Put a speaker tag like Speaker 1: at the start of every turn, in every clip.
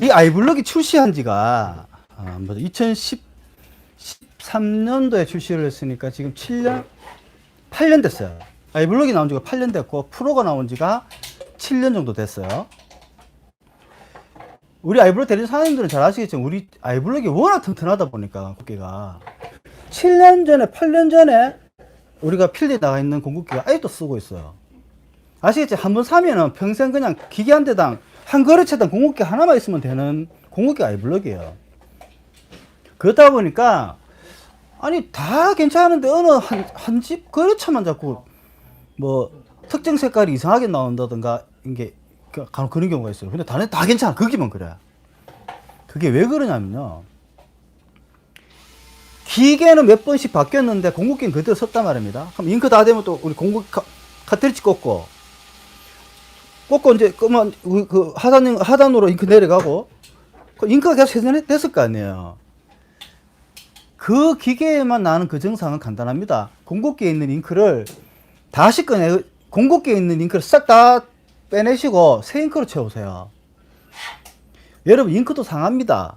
Speaker 1: 이 아이블럭이 출시한 지가 2013년도에 출시를 했으니까 지금 8년 됐어요. 아이블럭이 나온 지가 8년 됐고 프로가 나온 지가 7년 정도 됐어요. 우리 아이블럭 대리점 사장님들은 잘 아시겠지만 우리 아이블럭이 워낙 튼튼하다 보니까 공급기가 7년 전에 8년 전에 우리가 필드에 나가 있는 공급기가 아직도 쓰고 있어요. 아시겠지? 한번 사면은 평생 그냥 기계 한 대당 한 거래처당 공급기 하나만 있으면 되는 공급기 아이블럭이에요. 그렇다 보니까 아니 다 괜찮은데 어느 한 집 거래처만 자꾸 뭐 특정 색깔이 이상하게 나온다든가 이게 간혹 그런 경우가 있어요. 근데 다 괜찮아. 거기만 그래. 그게 왜 그러냐면요. 기계는 몇 번씩 바뀌었는데 공급기는 그대로 썼단 말입니다. 그럼 잉크 다 되면 또 우리 공급 카트리지 꽂고 이제 끄면 그 하단으로 잉크 내려가고 그 잉크가 계속 세전됐을 거 아니에요. 그 기계에만 나는 그 증상은 간단합니다. 공급기에 있는 잉크를 다시 공급기에 있는 잉크를 싹 다 빼내시고 새 잉크로 채우세요. 여러분 잉크도 상합니다.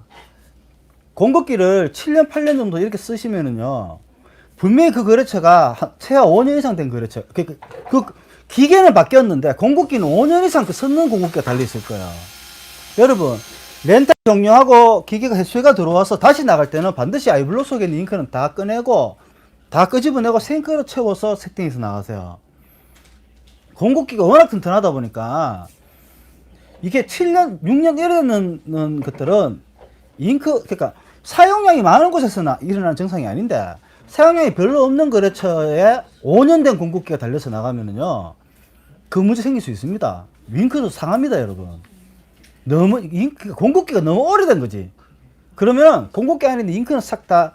Speaker 1: 공급기를 7년 8년 정도 이렇게 쓰시면은요 분명히 그 거래처가 최하 5년 이상 된 거래처 그 기계는 바뀌었는데 공급기는 5년 이상 그 썼는 공급기가 달려있을 거예요. 여러분 렌탈 종료하고 기계가 해수가 들어와서 다시 나갈 때는 반드시 아이블럭 속에 있는 잉크는 다 꺼내고 다 끄집어내고 새 잉크로 채워서 세팅해서 나가세요. 공급기가 워낙 튼튼하다 보니까 이게 7년, 6년 이러는 것들은 잉크, 그러니까 사용량이 많은 곳에서 일어나는 증상이 아닌데 사용량이 별로 없는 거래처에 5년 된 공급기가 달려서 나가면은요 그 문제 생길 수 있습니다. 잉크도 상합니다, 여러분. 너무 공급기가 너무 오래된 거지. 그러면 공급기 안에 있는 잉크는 싹 다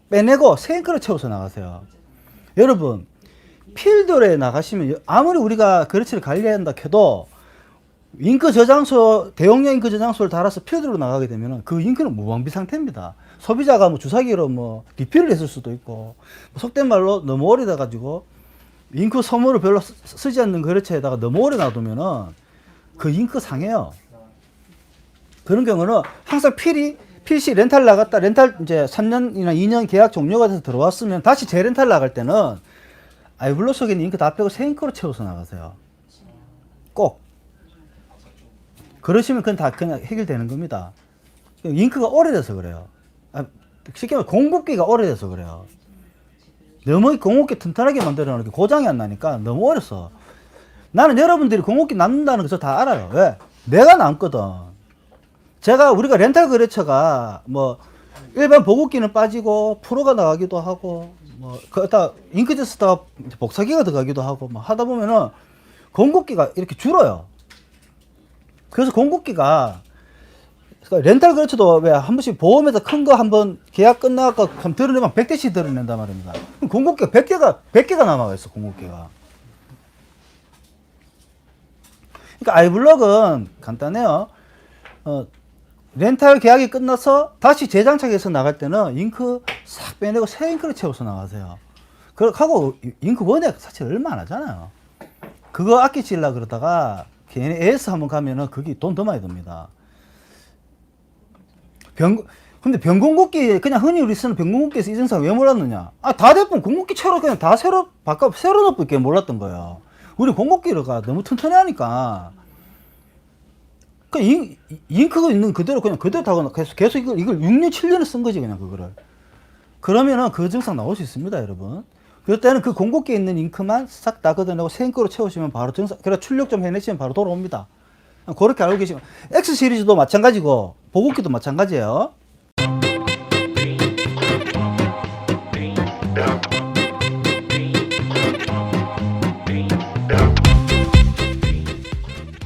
Speaker 1: 빼내고 새 잉크를 채워서 나가세요. 여러분 필드에 나가시면 아무리 우리가 거래처를 관리한다 해도 잉크 저장소, 대용량 잉크 저장소를 달아서 필드로 나가게 되면 그 잉크는 무방비 상태입니다. 소비자가 뭐 주사기로 뭐 리필을 했을 수도 있고 속된 말로 너무 오래돼 가지고 잉크 소모를 별로 쓰지 않는 거래처에다가 너무 오래 놔두면은 그 잉크 상해요. 그런 경우는 항상 필시 렌탈 나갔다 렌탈 이제 3년이나 2년 계약 종료가 돼서 들어왔으면 다시 재렌탈 나갈 때는 아이블럭 속에 있는 잉크 다 빼고 새 잉크로 채워서 나가세요. 꼭. 그러시면 그건 다 그냥 해결되는 겁니다. 잉크가 오래돼서 그래요. 쉽게 말하면 공급기가 오래돼서 그래요. 너무 공급기 튼튼하게 만들어 놓으니까 고장이 안 나니까 너무 어려서. 나는 여러분들이 공급기 남는다는 것을 다 알아요. 왜? 내가 남거든. 우리가 렌탈 거래처가 뭐 일반 보급기는 빠지고 프로가 나가기도 하고 뭐 그다 잉크젯 쓰다가 복사기가 들어가기도 하고 뭐 하다 보면은 공급기가 이렇게 줄어요. 그래서 공급기가 렌탈 거래처도 왜 한 번씩 보험에서 큰 거 한번 계약 끝나고 한번 드러내면 100대씩 드러낸단 말입니다. 그럼 공급기가 100개가 남아가 있어, 공급기가. 그러니까 아이블럭은 간단해요. 렌탈 계약이 끝나서 다시 재장착해서 나갈 때는 잉크 싹 빼내고 새 잉크를 채워서 나가세요. 그렇고 잉크 원액 사실 얼마 안 하잖아요. 그거 아끼시려고 그러다가 괜히 AS 한번 가면은 그게 돈 더 많이 듭니다. 근데 병공급기 그냥 흔히 우리 쓰는 병공급기에서 이 증상 왜 몰랐느냐? 다 대부분 공급기 채로 그냥 다 새로 넣고 있게 몰랐던 거예요. 우리 공급기가 너무 튼튼해 하니까. 잉크가 있는 그대로 그냥 그대로 타고 계속 이걸 6년, 7년을 쓴 거지, 그냥 그거를. 그러면은 그 증상 나올 수 있습니다, 여러분. 그럴 때는 그 공급기에 있는 잉크만 싹 다 걷어내고 새 잉크로 채우시면 바로 그래 출력 좀 해내시면 바로 돌아옵니다. 그렇게 알고 계시면. X 시리즈도 마찬가지고, 보급기도 마찬가지예요.